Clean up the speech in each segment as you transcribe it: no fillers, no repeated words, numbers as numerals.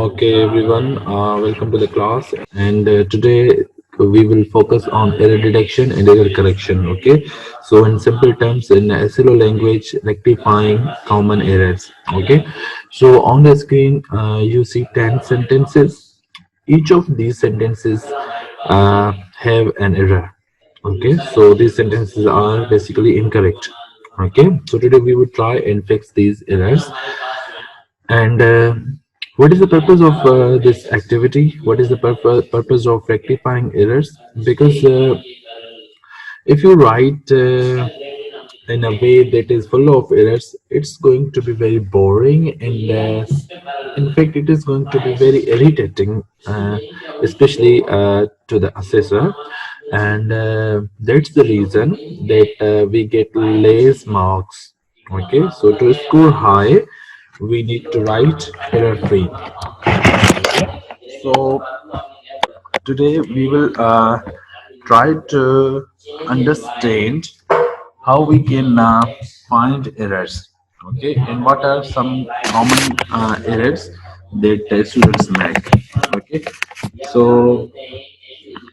Okay, everyone, welcome to the class. And today we will focus on error detection and error correction. Okay, so in simple terms, in SLO language, rectifying common errors. Okay, so on the screen, you see 10 sentences. Each of these sentences have an error. Okay, so these sentences are basically incorrect. Okay, so today we will try and fix these errors. And what is the purpose of this activity? What is the purpose of rectifying errors? Because if you write in a way that is full of errors, it's going to be very boring, and in fact, it is going to be very irritating, especially to the assessor. And that's the reason that we get less marks. Okay, so to score high, we need to write error free. So today we will try to understand how we can find errors. Okay, and what are some common errors that students make. Okay, so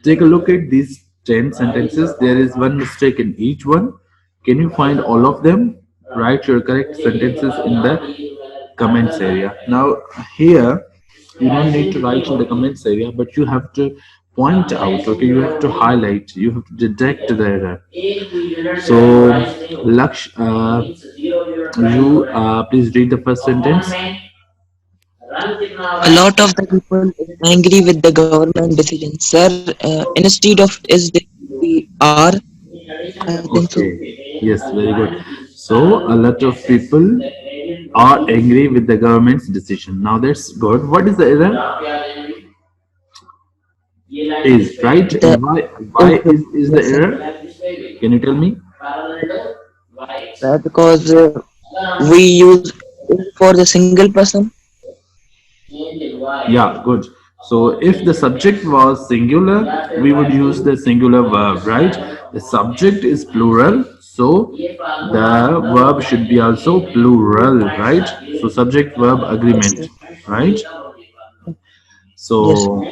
take a look at these 10 sentences. There is one mistake in each one. Can you find all of them? Write your correct sentences in the comments area. Now, here, you don't need to write in the comments area, but you have to point out, okay? You have to highlight, you have to detect the error. So, Laksh, you please read the first sentence. A lot of the people is angry with the government decision. Sir, instead of is there we are, I think so. Okay, yes, very good. So, a lot of people are angry with the government's decision. Now, that's good. What is the error? Is right, The and why is the yes, sir. error? Can you tell me? Because we use it for the single person. Yeah, good. So if the subject was singular, we would use the singular verb, right? The subject is plural, so the verb should be also plural, right? So subject verb Yes, agreement, sir. right? Yes. So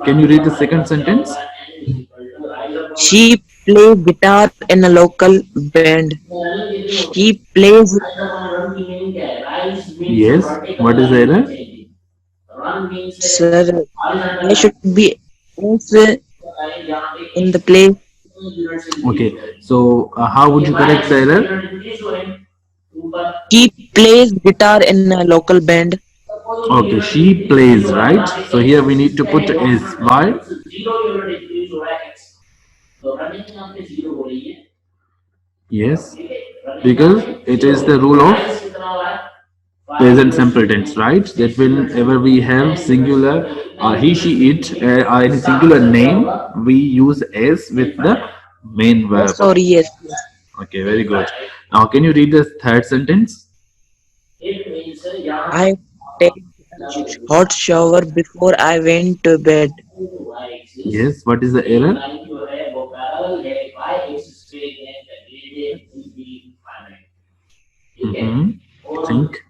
can you read the second sentence? She plays guitar in a local band. She plays, Yes. What is the error? sir. I should be is in the place. Okay. So how would you correct the error? She plays guitar in a local band. Okay, she plays, right? So here we need to put is. Why? Yes, because it is the rule of present simple tense, right? That whenever we have singular he, she, it, or any singular name, we use s with the main Yes, verb. sorry, yes, yes. Okay, very good. Now, can you read the third sentence? I take a hot shower before I went to bed. Yes, what is the error? Mm-hmm. Think.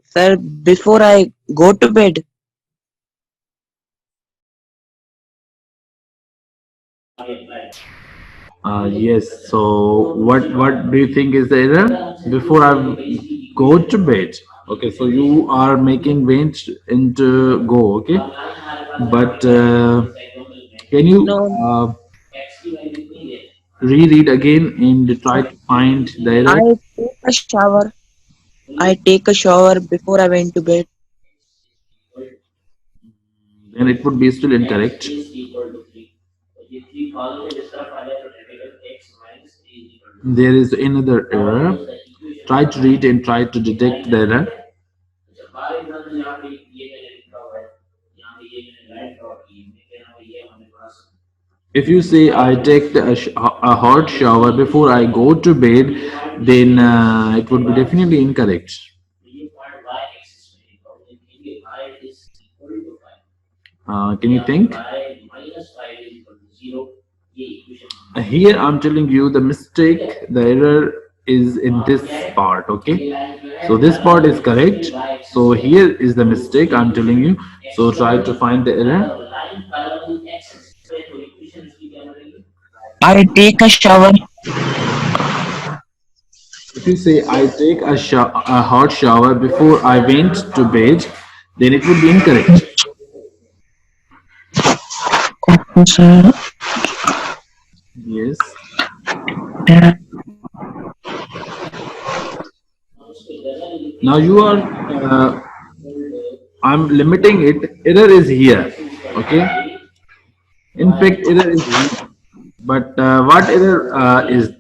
Sir, before I go to bed, Yes. So, what do you think is the error? Before I go to bed. Okay. So you are making went into go. Okay. But can you no, reread again and try to find the I error? take a shower. I take a shower before I went to bed. Then it would be still incorrect. There is another error. Try to read and try to detect the error. If you say I take a hot shower before I go to bed, then it would be definitely incorrect. Can you think? Here I'm telling you the mistake, the error is in this part. Okay, so this part is correct. So here is the mistake I'm telling you. So try to find the error. I take a shower. If you say I take a hot shower before I went to bed, then it would be incorrect. Sir, Yes. uh, Now you are. I'm limiting it. Error is here. Okay. In fact, error is here. But what error is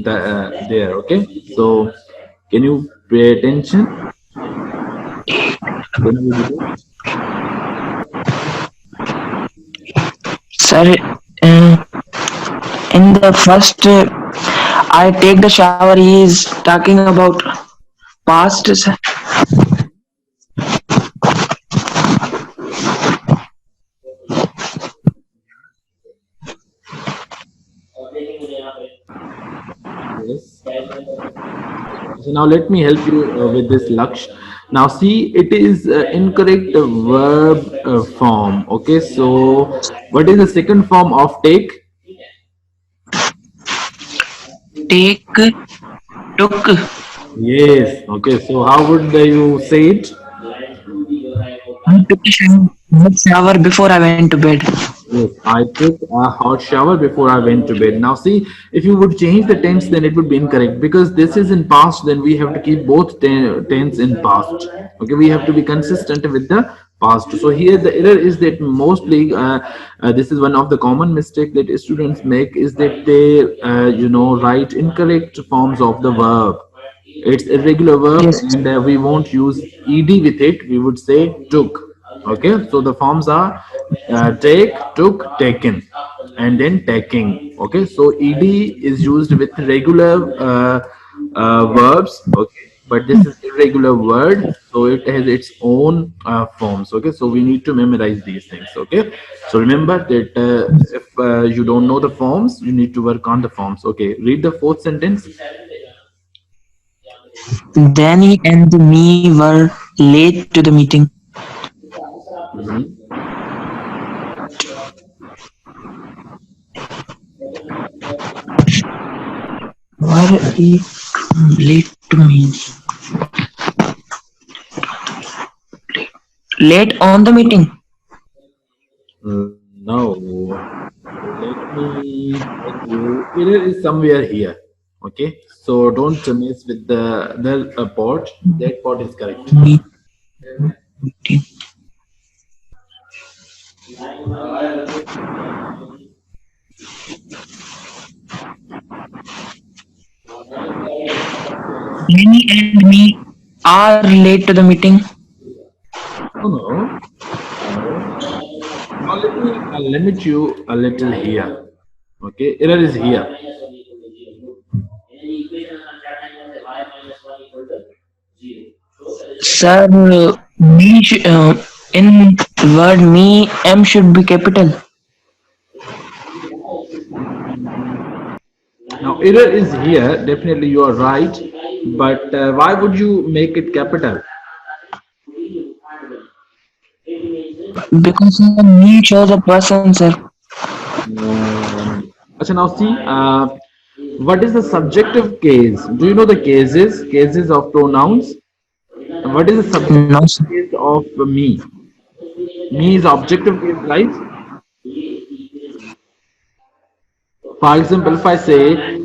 there? Okay. So can you pay attention? When we do it? sir, in the first, I take the shower. He is talking about past. Sir. Yes. So now let me help you with this Laksh. Now see, it is incorrect verb form. Okay, so what is the second form of take? Take, took. Yes. Okay, so how would you say it? I took a shower before I went to bed. Yes, I took a hot shower before I went to bed. Now, see, if you would change the tense, then it would be incorrect because this is in past. Then we have to keep both tense in past. Okay, we have to be consistent with the past. So here the error is that mostly this is one of the common mistake that students make is that they write incorrect forms of the verb. It's irregular verb, Yes. and we won't use ed with it. We would say took. Okay, so the forms are take, took, taken, and then taking. Okay, so ed is used with regular verbs. Okay, but this is irregular word, so it has its own forms. Okay, so we need to memorize these things. Okay, so remember that if you don't know the forms, you need to work on the forms. Okay, read the fourth sentence. Danny and me were late to the meeting. Mhm. Were he late to me? Late on the meeting. No. Let me tell you. Error is somewhere here. Okay. So don't mess with the port. That port is correct. Meeting. Danny and me are late to the meeting. No, no, no. Now let me limit you a little here. Okay. Error is here. Sir, in word me, M should be capital. Now error is here. Definitely you are right. But why would you make it capital? Because me shows a person, sir. Acha, now see, what is the subjective case? Do you know the cases of pronouns? What is the No, subjective sir. case of me? Me is objective case, right? For example, if I say,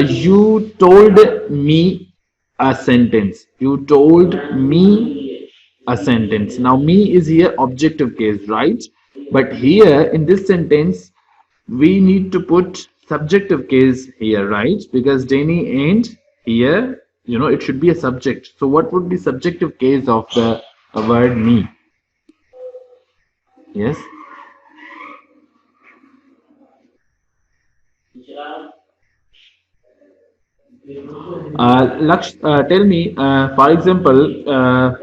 you told me a sentence. You told me a sentence. Now, me is here objective case, right? But here in this sentence, we need to put subjective case here, right? Because Danny and here, it should be a subject. So, what would be subjective case of the word me? Yes. Laksh, tell me, for example,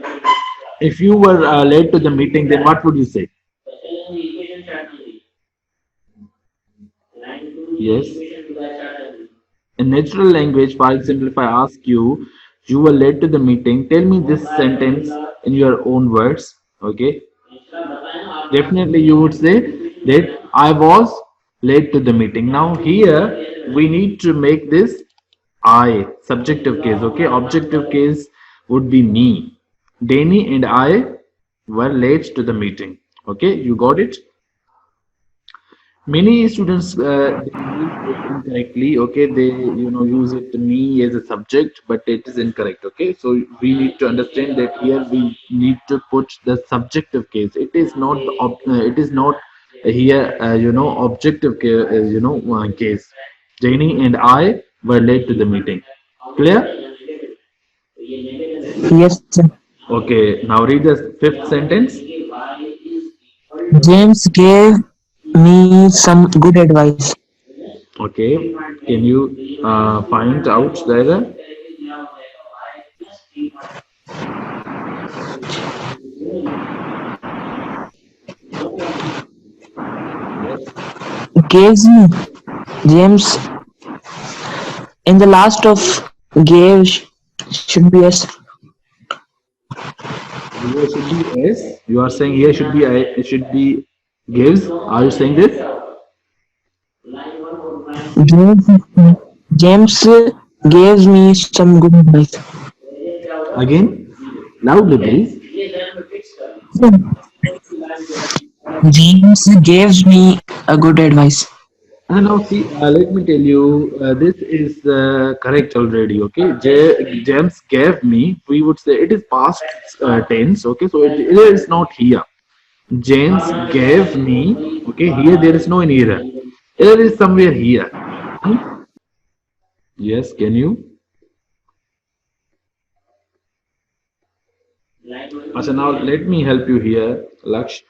if you were late to the meeting, then what would you say? Yes. In natural language, for example, if I ask you, you were late to the meeting, tell me this sentence in your own words. Okay. Definitely, you would say that I was late to the meeting. Now, here we need to make this I subjective case. Okay. Objective case would be me. Danny and I were late to the meeting. Okay. You got it? Many students they use it incorrectly. Okay, they use it me as a subject, but it is incorrect. Okay, so we need to understand that here we need to put the subjective case. It is not it is not here objective case. Janie and I were late to the meeting. Clear? Yes, sir. Okay, now read the fifth sentence. James gave me some good advice. Okay, can you find out the error? Gives me James in the last of gave should be yes. Here should be S. You are saying here should be it should be gives. Are you saying this? James, James gives me some good advice. Again, loudly please. James gives me a good advice. And now see, let me tell you, this is correct already. Okay, James gave me. We would say it is past tense. Okay, so it is not here. James gave me. Okay, here there is no any error. Error is somewhere here. Hmm? Yes, can you? So now let me help you here, Laksh.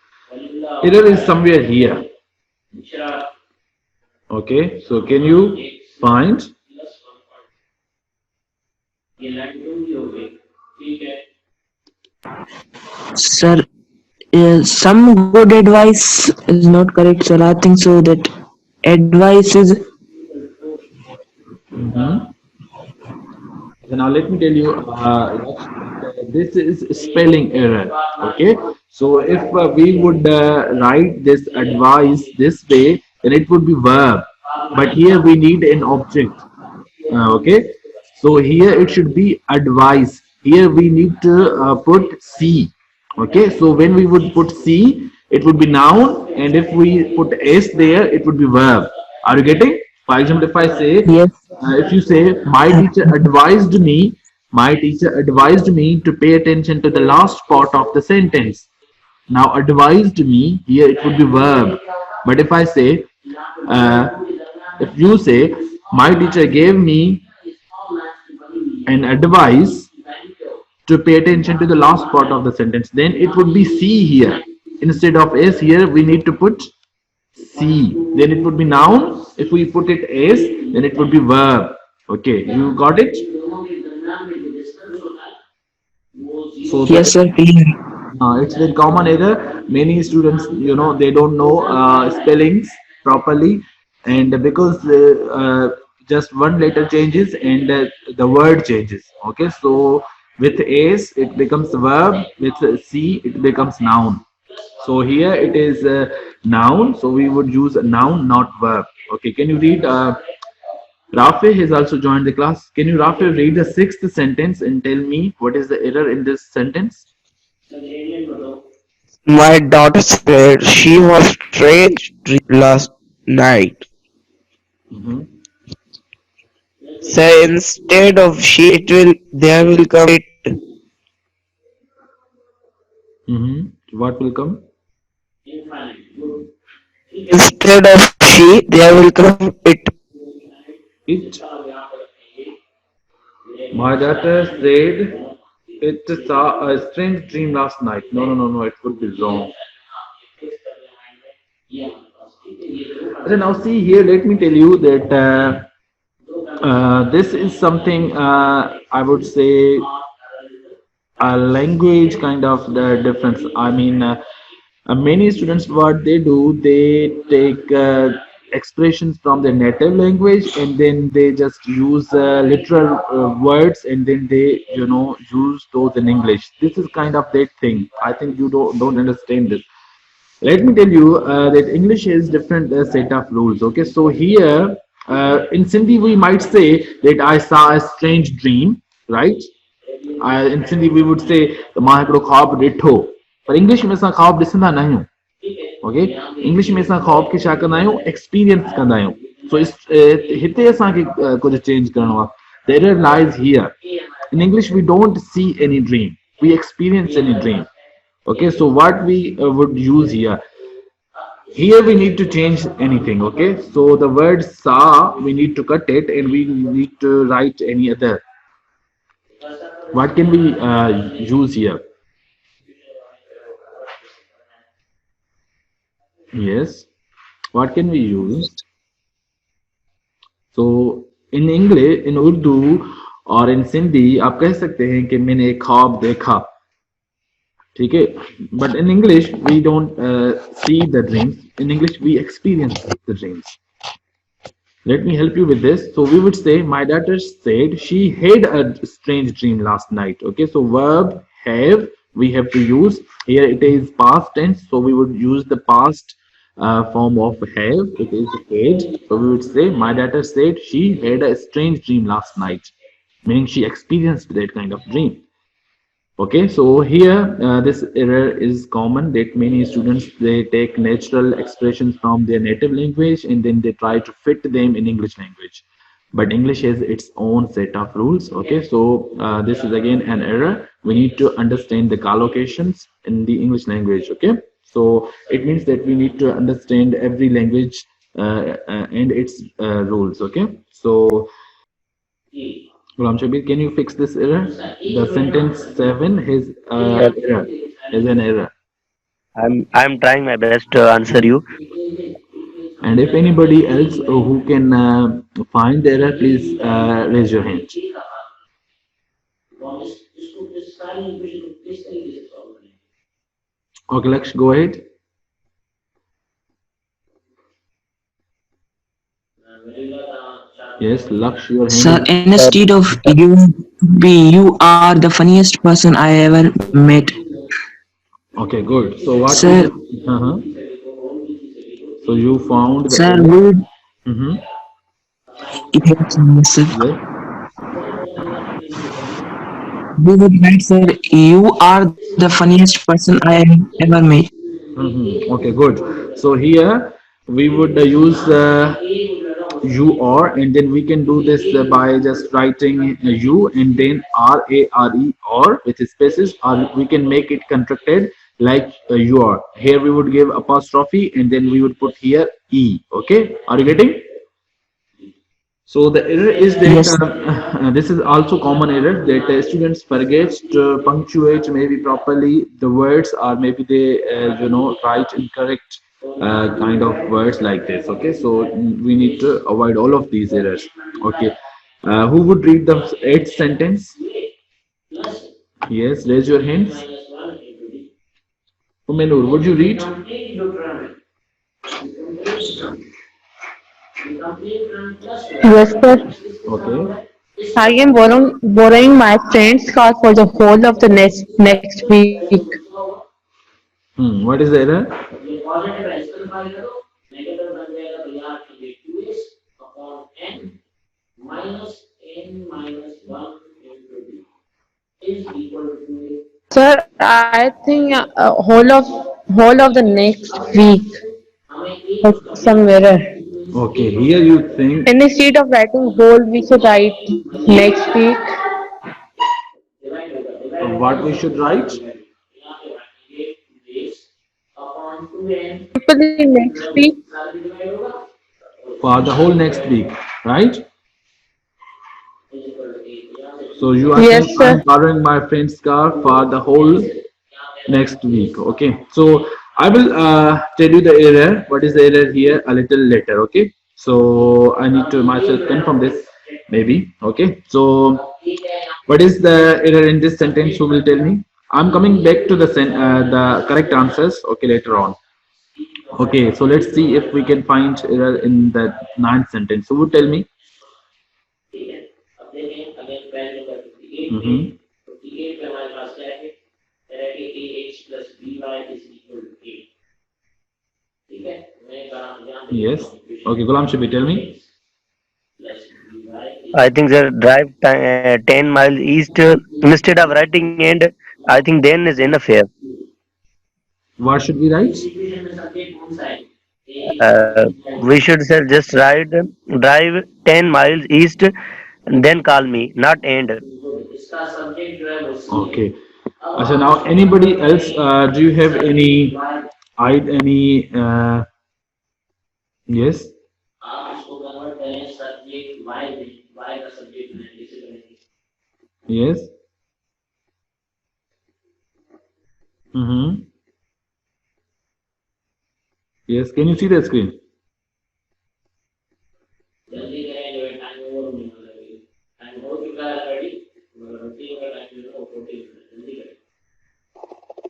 Error is somewhere here. Okay, so can you find? Sir, some good advice is not correct, sir. I think so that advice is Mhm. So now let me tell you, this is spelling error. Okay, so if we would write this advice this way, then it would be verb. But here we need an object. Okay, so here it should be advice. Here we need to put C. Okay, so when we would put C, it would be noun, and if we put S there, it would be verb. Are you getting? For example, if I say, yes. if you say, my teacher advised me to pay attention to the last part of the sentence. Now, advised me, here it would be verb. But if I say, uh, if you say, my teacher gave me an advice to pay attention to the last part of the sentence, then it would be C here. Instead of S here, we need to put C. Then it would be noun. If we put it S, then it would be verb. Okay, you got it? So Yes, sir. Clear. it's a common error. Many students, they don't know spellings properly, and because just one letter changes and the word changes. Okay, so with S it becomes verb. With C it becomes noun. So here it is noun. So we would use a noun, not verb. Okay, can you read? Rafe has also joined the class. Can you, Rafe, read the sixth sentence and tell me what is the error in this sentence? My daughter said she was strange dream last night. Mhm. So instead of she, it will there will come it. What will come? Instead of she, there will come it. It. My daughter said it saw a strange dream last night. No, no, no, no. It would be wrong. So now see here. Let me tell you that this is something I would say a language kind of the difference. I mean, many students what they do, they take expressions from their native language, and then they just use literal words, and then they use those in English. This is kind of that thing. I think you don't understand this. Let me tell you that English has different set of rules. Okay, so here in Sindhi we might say that I saw a strange dream, right? In Sindhi we would say the मां हिकिड़ो ख्वाब ॾिठो, पर English में असां ख्वाब ॾिसंदा न आहियूं. ओके, इंग्लिश में असां ख्वाब खे छा कंदा आहियूं, एक्सपीरियंस कंदा आहियूं. सो हिते असांखे कुझु चेंज करणो आहे. The error lies here. In English we don't see any dream, we experience any dream. Okay, so what we would use here, we need to change anything. Okay, so the word saw, we need to cut it and we need to write any other. What can we use here? Yes, what can we use? So in English, in Urdu और in Sindhi आप कह सकते हैं कि मैंने एक ख्वाब देखा, ठीक है. But in English we don't see the dreams. In English we experience the dreams. Let me help you with this. So we would say my daughter said she had a strange dream last night. Okay, so verb have we have to use here. It is past tense, so we would use the past form of have. It is had. So we would say my daughter said she had a strange dream last night, meaning she experienced that kind of dream. Okay, so here this error is common, that many students, they take natural expressions from their native language and then they try to fit them in English language, but English has its own set of rules. Okay, so this is again an error. We need to understand the collocations in the English language. Okay, so it means that we need to understand every language and its rules. Okay, so Ghulam Shabir, can you fix this error? The sentence 7 has error. Is an error. I'm trying my best to answer you. And if anybody else who can find the error, please raise your hand. Okay, Laksh, go ahead. Yes, Laksh, your hand. Sir, instead of you are the funniest person I ever met. Okay, good. So what? Sir, so you found the sir, error. yes, sir. Yes. We would write, sir, you are the funniest person I ever met. Okay, good. So here we would use you or, and then we can do this by just writing you and then R-A-R-E or with spaces, or we can make it contracted like you are. Here we would give apostrophe and then we would put here E. Okay, are you getting? So the error is that Yes. this is also common error, that students forget to punctuate maybe properly the words, or maybe they write incorrect kind of words like this. Okay, so we need to avoid all of these errors. Okay, who would read the 8th sentence? Yes, raise your hands. Umenur, would you read? Yes, sir. Okay. I am borrowing my friend's car for the whole of the next week. What is the error? Sir, I think whole of the next week. That's some error. Okay, here you think. And instead of writing whole, we should write next week. What we should write? Simply next week. For the whole next week, right? So you are Yes, saying sir. I'm borrowing my friend's car for the whole next week. Okay, so I will tell you the error. What is the error here a little later? Okay, so I need to myself confirm this maybe. Okay, so what is the error in this sentence? Who will tell me? I'm coming back to the correct answers. Okay, later on. Okay, so let's see if we can find error in that ninth sentence. So would tell me. Mhm. Yes. Okay, Gulam Shabi, tell me. I think the drive 10 miles east instead of writing and I think then is enough here. What should we write? We should say just drive 10 miles east and then call me, not end. Okay. So now anybody else, do you have any, yes, yes. Mm-hmm. Yes, can you see the screen?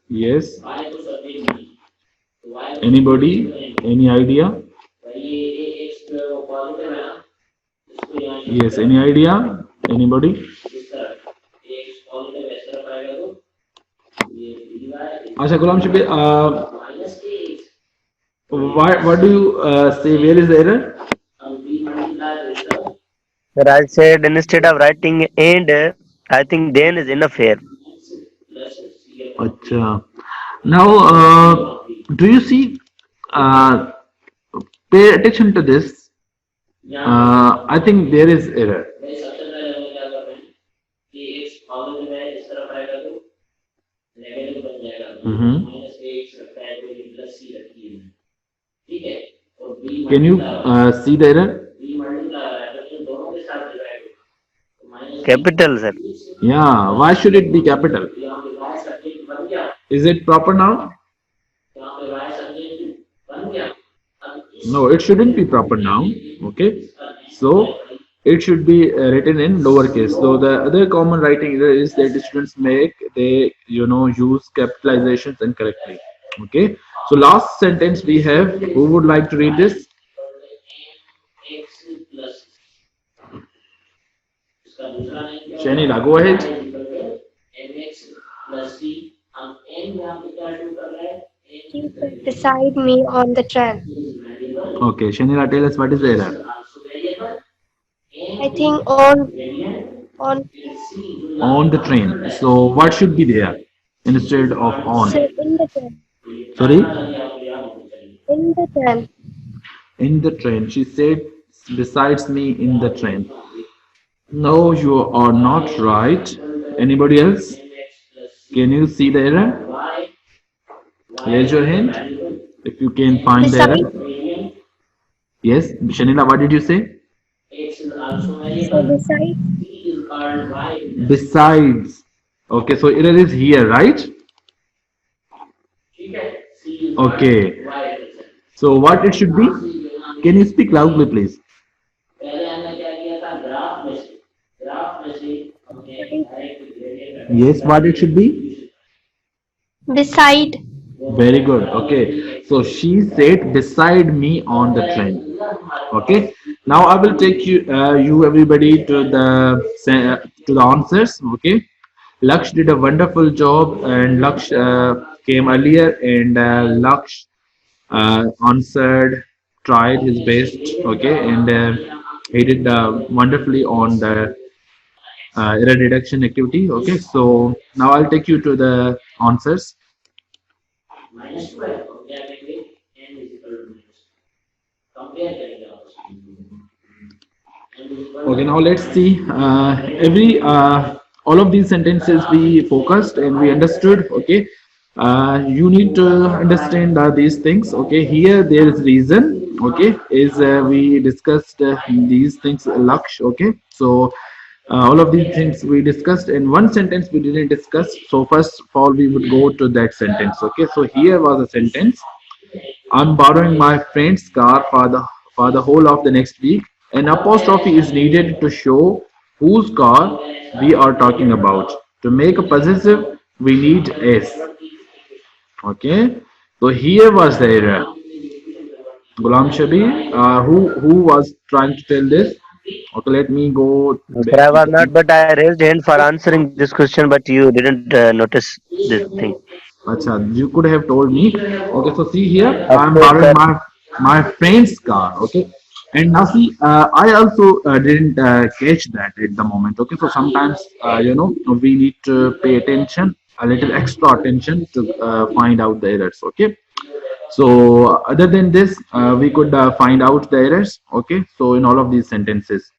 Yes. Anybody? Any idea? Yes, any idea? Anybody? Asha Gulam Shabi, what do you say? Where is the error? But I said instead of writing and I think then is enough here. Acha. Now, do you see? Uh, Pay attention to this. I think there is error. Mhm. Can you see the error? Capital, sir. Yeah. Why should it be capital? Is it proper now? No, it shouldn't be proper now. Okay. So it should be written in lowercase. So the other common writing error is that the students make, they use capitalizations incorrectly. Okay. So last sentence we have. Who would like to read this? Shanila, go ahead. Beside me on the train. Okay, Shanila, tell us what is the error. I think on On the train. So what should be there instead of on? so in the train. Sorry? In the train. In the train. She said besides me in the train. No, you are not right. Anybody else? Can you see the error? Raise your hand if you can find the Beside error. Yes, Shanila, what did you say? so beside Besides. Okay, so error is here, right? Okay. So what it should be? Can you speak loudly, please? Yes, what it should be? beside Very good. Okay. So she said beside me on the train. Okay. Now I will take you everybody to the answers. Okay. Laksh did a wonderful job, and Laksh came earlier, and Laksh answered, tried his best. Okay, and he did wonderfully on the error detection activity. Okay, so now I'll take you to the answers. Okay, now let's see. Every all of these sentences we focused and we understood. Okay, you need to understand these things. Okay, here there is reason. Okay, is we discussed these things, Laksh. Okay, so all of these things we discussed. In one sentence we didn't discuss. So first of all, we would go to that sentence. Okay, so here was a sentence. I'm borrowing my friend's car for the whole of the next week. An apostrophe is needed to show whose car we are talking about. To make a possessive, we need s. Okay. So here was the error. Gulam Shabi, who was trying to tell this? Okay, let me go Sir, back I to was the. not, but I raised hand for answering this question, but you didn't notice this thing. Acha, you could have told me. Okay, so see here, Of I'm course, borrowing sir. my friend's car. Okay, and now see, I also didn't catch that at the moment. Okay, so sometimes we need to pay attention, a little extra attention to find out the errors. Okay, so other than this, we could find out the errors. Okay, so in all of these sentences.